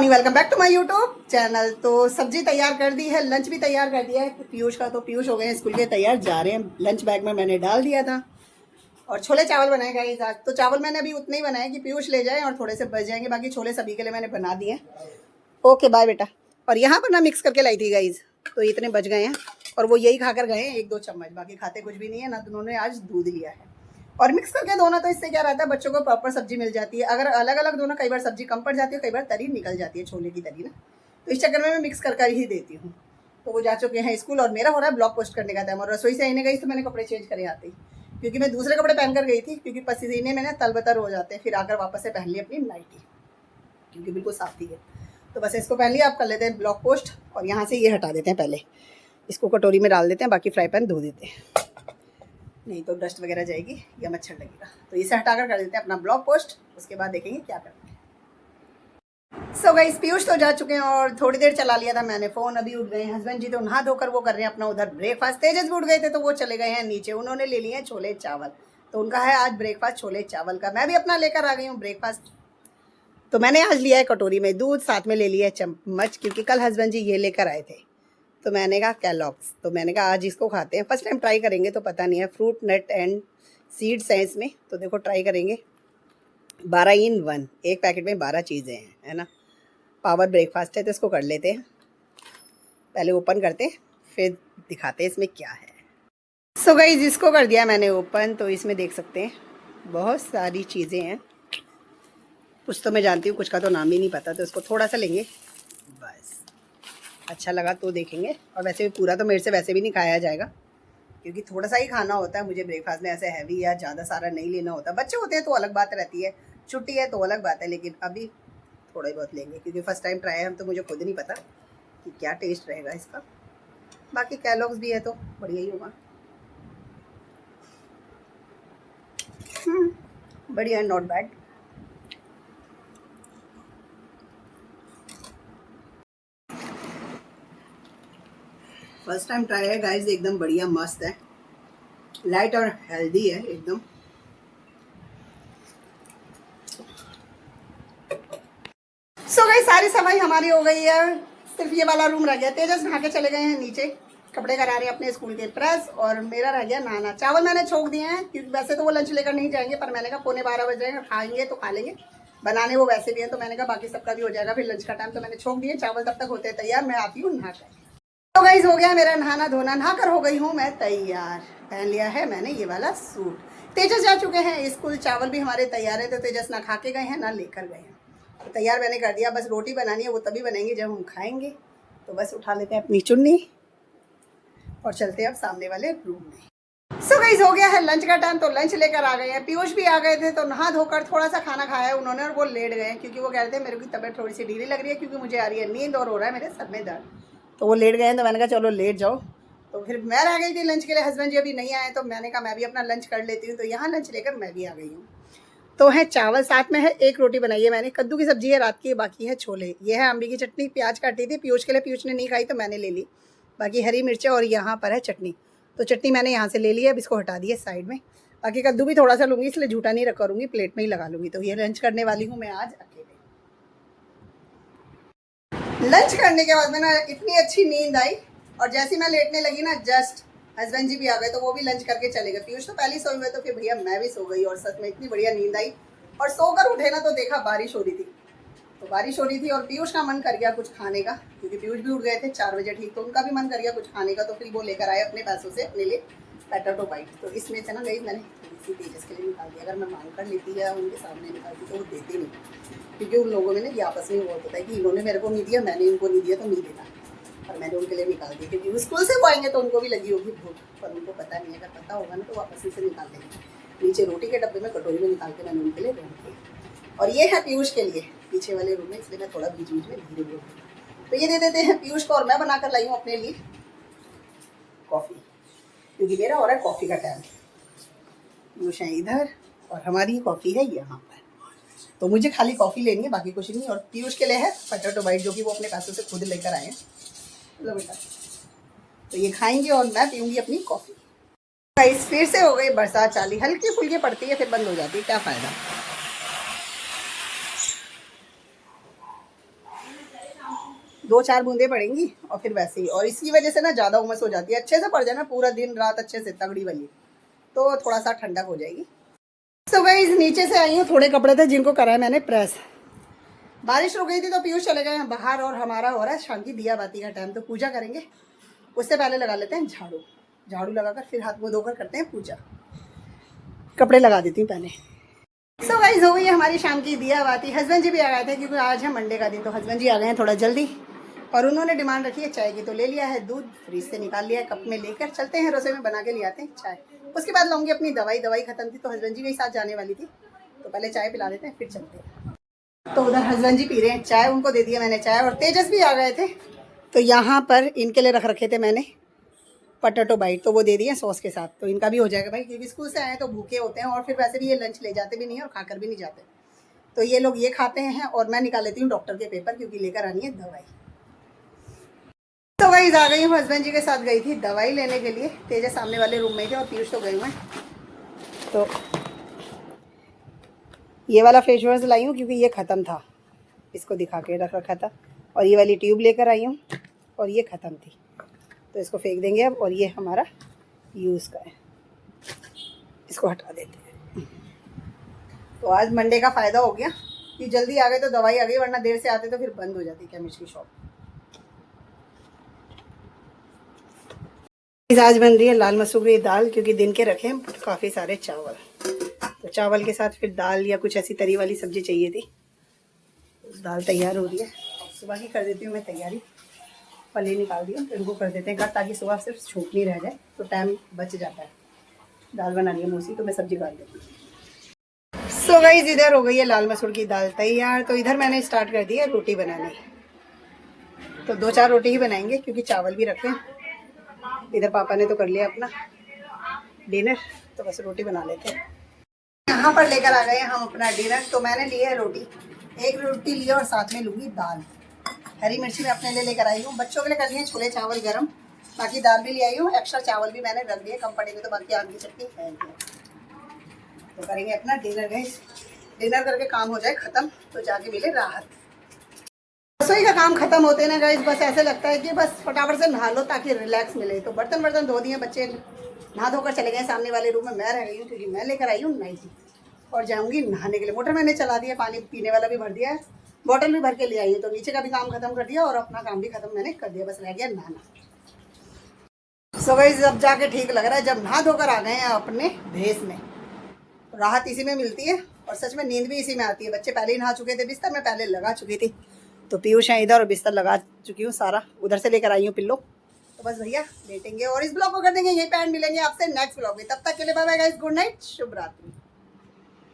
Welcome back to my YouTube channel. तो सब्जी तैयार कर दी है, लंच भी तैयार कर दिया है पीयूष का। तो पीयूष हो गए हैं स्कूल के तैयार, जा रहे हैं। लंच बैग में मैंने डाल दिया था और छोले चावल बनाए गए आज। तो चावल मैंने अभी उतने ही बनाए कि पीयूष ले जाए और थोड़े से बच जाएंगे। बाकी छोले सभी के लिए मैंने बना दिए। ओके बाय बेटा। और यहाँ पर ना मिक्स करके लाई थी गाइज, तो इतने बच गए हैं और वो यही खाकर गए हैं 1-2 चम्मच। बाकी खाते कुछ भी नहीं है ना। तो उन्होंने आज दूध लिया है और मिक्स करके दोनों। तो इससे क्या रहता है, बच्चों को प्रॉपर सब्जी मिल जाती है। अगर अलग अलग दोनों, कई बार सब्जी कम पड़ जाती है, कई बार तरी निकल जाती है छोले की तरी ना। तो इस चक्कर में मैं मिक्स कर ही देती हूँ। तो वो जा चुके हैं स्कूल और मेरा हो रहा है ब्लॉग पोस्ट करने का टाइम। और रसोई से आने गई तो मैंने कपड़े चेंज करे आते ही, क्योंकि मैं दूसरे कपड़े पहनकर गई थी, क्योंकि पसीने में ना तलबतर हो जाते हैं। फिर आकर वापस से पहन ली अपनी नाइटी, क्योंकि बिल्कुल साफ थी है। तो बस इसको पहन लिया। आप कर लेते हैं ब्लॉग पोस्ट और यहाँ से ये हटा देते हैं। पहले इसको कटोरी में डाल देते हैं, बाकी फ्राई पैन धो देते हैं, नहीं तो डस्ट वगैरह जाएगी या मच्छर लगेगा। तो इसे हटाकर कर देते हैं अपना ब्लॉग पोस्ट, उसके बाद देखेंगे क्या करते हैं। सो गाइस, पीयूष तो जा चुके हैं और थोड़ी देर चला लिया था मैंने फ़ोन। अभी उठ गए हैं हस्बैंड जी, तो नहा धोकर वो कर रहे हैं अपना उधर ब्रेकफास्ट। तेजस भी उठ गए थे तो वो चले गए हैं नीचे, उन्होंने ले लिए हैं छोले चावल। तो उनका है आज ब्रेकफास्ट छोले चावल का। मैं भी अपना लेकर आ गई हूँ ब्रेकफास्ट। तो मैंने आज लिया है कटोरी में दूध, साथ में ले लिया है चम्मच, क्योंकि कल हस्बैंड जी ये लेकर आए थे। तो मैंने कहा कैलॉग्स, तो मैंने कहा आज इसको खाते हैं। फर्स्ट टाइम ट्राई करेंगे, तो पता नहीं है। फ्रूट नट एंड सीड्स हैं इसमें, तो देखो ट्राई करेंगे। 12 in 1, एक पैकेट में 12 चीज़ें हैं, है ना। पावर ब्रेकफास्ट है, तो इसको कर लेते हैं। पहले ओपन करते हैं, फिर दिखाते हैं इसमें क्या है। सो गाइस, इसको कर दिया मैंने ओपन। तो इसमें देख सकते हैं बहुत सारी चीज़ें हैं। कुछ तो मैं जानती हूँ, कुछ का तो नाम ही नहीं पता। तो इसको थोड़ा सा लेंगे बस, अच्छा लगा तो देखेंगे। और वैसे भी पूरा तो मेरे से वैसे भी नहीं खाया जाएगा, क्योंकि थोड़ा सा ही खाना होता है मुझे ब्रेकफास्ट में। ऐसे हैवी या ज़्यादा सारा नहीं लेना होता। बच्चे होते हैं तो अलग बात रहती है, छुट्टी है तो अलग बात है। लेकिन अभी थोड़ा ही बहुत लेंगे, क्योंकि फर्स्ट टाइम ट्राई है हम, तो मुझे खुद नहीं पता कि क्या टेस्ट रहेगा इसका। बाकी कैलॉग्स भी है तो बढ़िया ही होगा। बढ़िया है, not bad. First time try है गाइस, एकदम बढ़िया मस्त है। लाइट और हेल्दी है एकदम। सो गाइस, सारी सफाई हमारी हो गई है, सिर्फ ये वाला रूम रह गया। तेजस नहा के चले गए हैं नीचे, कपड़े करा रहे हैं अपने स्कूल के प्रेस। और मेरा रह गया नहाना। चावल मैंने छोक दिए हैं, क्योंकि वैसे तो वो लंच लेकर नहीं जाएंगे, पर मैंने कहा 12:15 बज रहे हैं, खाएंगे तो खा लेंगे। बनाने वो वैसे भी हैं, तो मैंने कहा बाकी सबका भी हो जाएगा फिर लंच का टाइम। तो मैंने छोक दिए, चावल तब तक होते हैं तैयार। मैं आती हूँ नहा कर। तो गाइस, हो गया मेरा नहाना धोना। नहा कर हो गई हूँ मैं तैयार। पहन लिया है मैंने ये वाला सूट। तेजस जा चुके हैं स्कूल, चावल भी हमारे तैयार है। तो तेजस ना खा के गए हैं ना लेकर गए हैं। तो तैयार मैंने कर दिया। बस रोटी बनानी है, वो तभी बनेंगी जब हम खाएंगे। तो बस उठा लेते हैं अपनी चुन्नी और चलते हैं अब सामने वाले रूम में। सो गाइस, हो गया है लंच का टाइम। तो लंच लेकर आ गए हैं। पीयूष भी आ गए थे, तो नहा धोकर थोड़ा सा खाना खाया है उन्होंने और वो लेट गए, क्योंकि वो कह रहे थे मेरे की तबीयत थोड़ी सी ढीली लग रही है, क्योंकि मुझे आ रही है नींद और हो रहा है मेरे सर में दर्द। तो वो लेट गए हैं। तो मैंने कहा चलो लेट जाओ। तो फिर मैं रह गई थी लंच के लिए, हस्बैंड जी अभी नहीं आए। तो मैंने कहा मैं भी अपना लंच कर लेती हूँ। तो यहाँ लंच लेकर मैं भी आ गई हूँ। तो है चावल, साथ में है एक रोटी बनाई है मैंने। कद्दू की सब्जी है रात की, बाकी है छोले। ये है अम्बी की चटनी, प्याज काटी थी पीयूष के लिए, पीयूष ने नहीं खाई तो मैंने ले ली। बाकी हरी मिर्चें और यहाँ पर है चटनी। तो चटनी मैंने यहाँ से ले ली है, अब इसको हटा दी है साइड में। बाकी कद्दू भी थोड़ा सा लूँगी, इसलिए झूठा नहीं रखा करूँगी, प्लेट में ही लगा लूँगी। तो ये लंच करने वाली हूँ मैं आज अकेले। लंच करने के बाद में ना इतनी अच्छी नींद आई, और जैसे मैं लेटने लगी ना, जस्ट हस्बैंड जी भी आ गए। तो वो भी लंच करके चले गए। पीयूष तो पहले ही सो हुए, तो फिर भैया मैं भी सो गई। और सच में इतनी बढ़िया नींद आई। और सोकर उठे ना तो देखा बारिश हो रही थी। तो बारिश हो रही थी और पीयूष का मन कर गया कुछ खाने का, क्योंकि पीयूष भी उठ गए थे 4 बजे ठीक। तो उनका भी मन कर गया कुछ खाने का। तो फिर वो लेकर आए अपने पैसों से अपने लिए पोटैटो बाइट। तो इसमें से ना गई मैंने थोड़ी सी तेजस के लिए निकाल दिया। अगर मैं मांग कर लेती या उनके सामने निकालती तो वो देते नहीं, क्योंकि उन लोगों में ना ये आपस में वो होता है कि इन्होंने मेरे को नहीं दिया, मैंने इनको नहीं दिया, तो नहीं देना। और मैंने उनके लिए निकाल दिया, क्योंकि स्कूल से वो आएंगे तो उनको भी लगी होगी भूख, पर उनको पता नहीं है। अगर पता होगा ना तो वापस से निकाल देंगे। नीचे रोटी के डब्बे में कटोरी में निकाल के मैंने उनके लिए रख दिया। और ये है पीयूष के लिए पीछे वाले रूम में, इसलिए मैं थोड़ा बीच बीच में धीरे धीरे। तो ये दे देते हैं पीयूष को। और मैं बनाकर लाई हूँ अपने लिए कॉफ़ी, क्योंकि मेरा हो रहा है कॉफ़ी का टाइम। पीयूष है इधर और हमारी कॉफ़ी है यहाँ पर। तो मुझे खाली कॉफ़ी लेनी है, बाकी कुछ नहीं। और पीयूष के लिए है पोटैटो बाइट, जो कि वो अपने पैसों से खुद लेकर आए हैं। लो बेटा, तो ये खाएंगे और मैं पीऊँगी अपनी कॉफ़ी। गाइस, फिर से हो गई बरसात चाली। हल्की फुल्की पड़ती है, फिर बंद हो जाती है, क्या फ़ायदा। 2-4 बूंदे पड़ेंगी और फिर वैसे ही। और इसकी वजह से ना ज़्यादा उमस हो जाती है, अच्छे से पड़ जाए ना पूरा दिन रात अच्छे से तगड़ी वाली, तो थोड़ा सा ठंडक हो जाएगी। तो गाइस नीचे से आई हूँ, थोड़े कपड़े थे जिनको करा है मैंने प्रेस। बारिश रुक गई थी तो पीयूष चले गए हैं बाहर और हमारा हो रहा है शाम की दिया बाती का टाइम, तो पूजा करेंगे। उससे पहले लगा लेते हैं झाड़ू। झाड़ू लगाकर फिर हाथ मुँह धोकर करते हैं पूजा। कपड़े लगा देती हूँ पहले। सो गाइस हो गई है हमारी शाम की दिया बाती। हस्बैंड जी भी आ गए थे क्योंकि आज है मंडे का दिन, तो हस्बैंड जी आ गए हैं थोड़ा जल्दी और उन्होंने डिमांड रखी है चाय की, तो ले लिया है दूध, फ्रिज से निकाल लिया है, कप में लेकर चलते हैं रसोई में बना के ले आते हैं चाय। उसके बाद लाऊंगी अपनी दवाई। दवाई खत्म थी तो हस्बैंड जी के साथ जाने वाली थी, तो पहले चाय पिला देते हैं फिर चलते हैं। तो उधर हस्बैंड जी पी रहे हैं चाय, उनको दे दिया मैंने चाय। और तेजस भी आ गए थे, तो यहाँ पर इनके लिए रख रखे थे मैंने पटेटो बाइट, तो वो दे दिए सॉस के साथ, तो इनका भी हो जाएगा भाई, क्योंकि स्कूल से आए तो भूखे होते हैं और फिर वैसे भी ये लंच ले जाते भी नहीं और खाकर भी नहीं जाते, तो ये लोग ये खाते हैं और मैं निकाल लेती हूँ डॉक्टर के पेपर क्योंकि लेकर आनी है दवाई। तो वही आ गई हूँ, हस्बैंड जी के साथ गई थी दवाई लेने के लिए। तेजस सामने वाले रूम में थे और पीयूष तो गए हुए हैं। तो ये वाला फेस वॉश लाई हूँ क्योंकि ये ख़त्म था, इसको दिखा के रख रखा था। और ये वाली ट्यूब लेकर आई हूँ और ये ख़त्म थी, तो इसको फेंक देंगे अब। और ये हमारा यूज़ का है, इसको हटा देते हैं। तो आज मंडे का फ़ायदा हो गया कि जल्दी आ गए तो दवाई आ गई, वरना देर से आते तो फिर बंद हो जाती केमिस्ट की शॉप। आज बन रही है लाल मसूर की दाल, क्योंकि दिन के रखे हैं काफ़ी सारे चावल, तो चावल के साथ फिर दाल या कुछ ऐसी तरी वाली सब्जी चाहिए थी। दाल तैयार हो रही है, सुबह की कर देती हूँ मैं तैयारी। पनीर निकाल दिया, तो इनको कर देते हैं कट, ताकि सुबह सिर्फ छूट नहीं रह जाए, तो टाइम बच जाता है। दाल बना ली है मोसी, तो मैं सब्जी काट देती हूँ। सो गाइस इधर हो गई है लाल मसूर की दाल तैयार। तो इधर मैंने स्टार्ट कर दी है रोटी बनानी, तो 2-4 रोटी ही बनाएंगे क्योंकि चावल भी रखे हैं। इधर पापा ने तो कर लिया अपना डिनर, तो बस रोटी बना लेते हैं। यहाँ पर लेकर आ गए हैं हम अपना डिनर। तो मैंने ली है रोटी, एक रोटी ली और साथ में लूँगी दाल। हरी मिर्ची मैं अपने लिए लेकर आई हूँ, बच्चों के लिए कर लिए छोले चावल गरम, बाकी दाल भी ले आई हूँ। एक्स्ट्रा चावल भी मैंने रख दिए, कम पड़ेंगे तो बाकी आम की चटनी है। तो करेंगे अपना डिनर गाइस। डिनर करके काम हो जाए ख़त्म, तो जाके मिले राहत। रसोई का काम खत्म होते ना गाइस, बस ऐसे लगता है कि बस फटाफट से नहा लो ताकि रिलैक्स मिले। तो बर्तन धो दिए, बच्चे नहा धोकर चले गए सामने वाले रूम में। मैं रह गई हूँ क्योंकि मैं लेकर आई हूँ नाइटी और जाऊँगी नहाने के लिए। मोटर मैंने चला दिया, पानी पीने वाला भी भर दिया है, बॉटल भी भर के ले आई हूँ। तो नीचे का भी काम खत्म कर दिया और अपना काम भी खत्म मैंने कर दिया, बस रह गया नहाना। सो गाइस अब जाके ठीक लग रहा है, जब नहा धोकर आ गए हैं अपने भेस में। राहत इसी में मिलती है और सच में नींद भी इसी में आती है। बच्चे पहले ही नहा चुके थे, बिस्तर में पहले लगा चुकी थी, तो पीयूष है इधर और बिस्तर लगा चुकी हूँ सारा, उधर से लेकर आई हूँ पिल्लो। तो बस भैया लेटेंगे और इस ब्लॉग को कर देंगे यहीं पे एंड। मिलेंगे आपसे नेक्स्ट ब्लॉग में, तब तक के लिए bye bye guys, good night, शुभ रात्रि।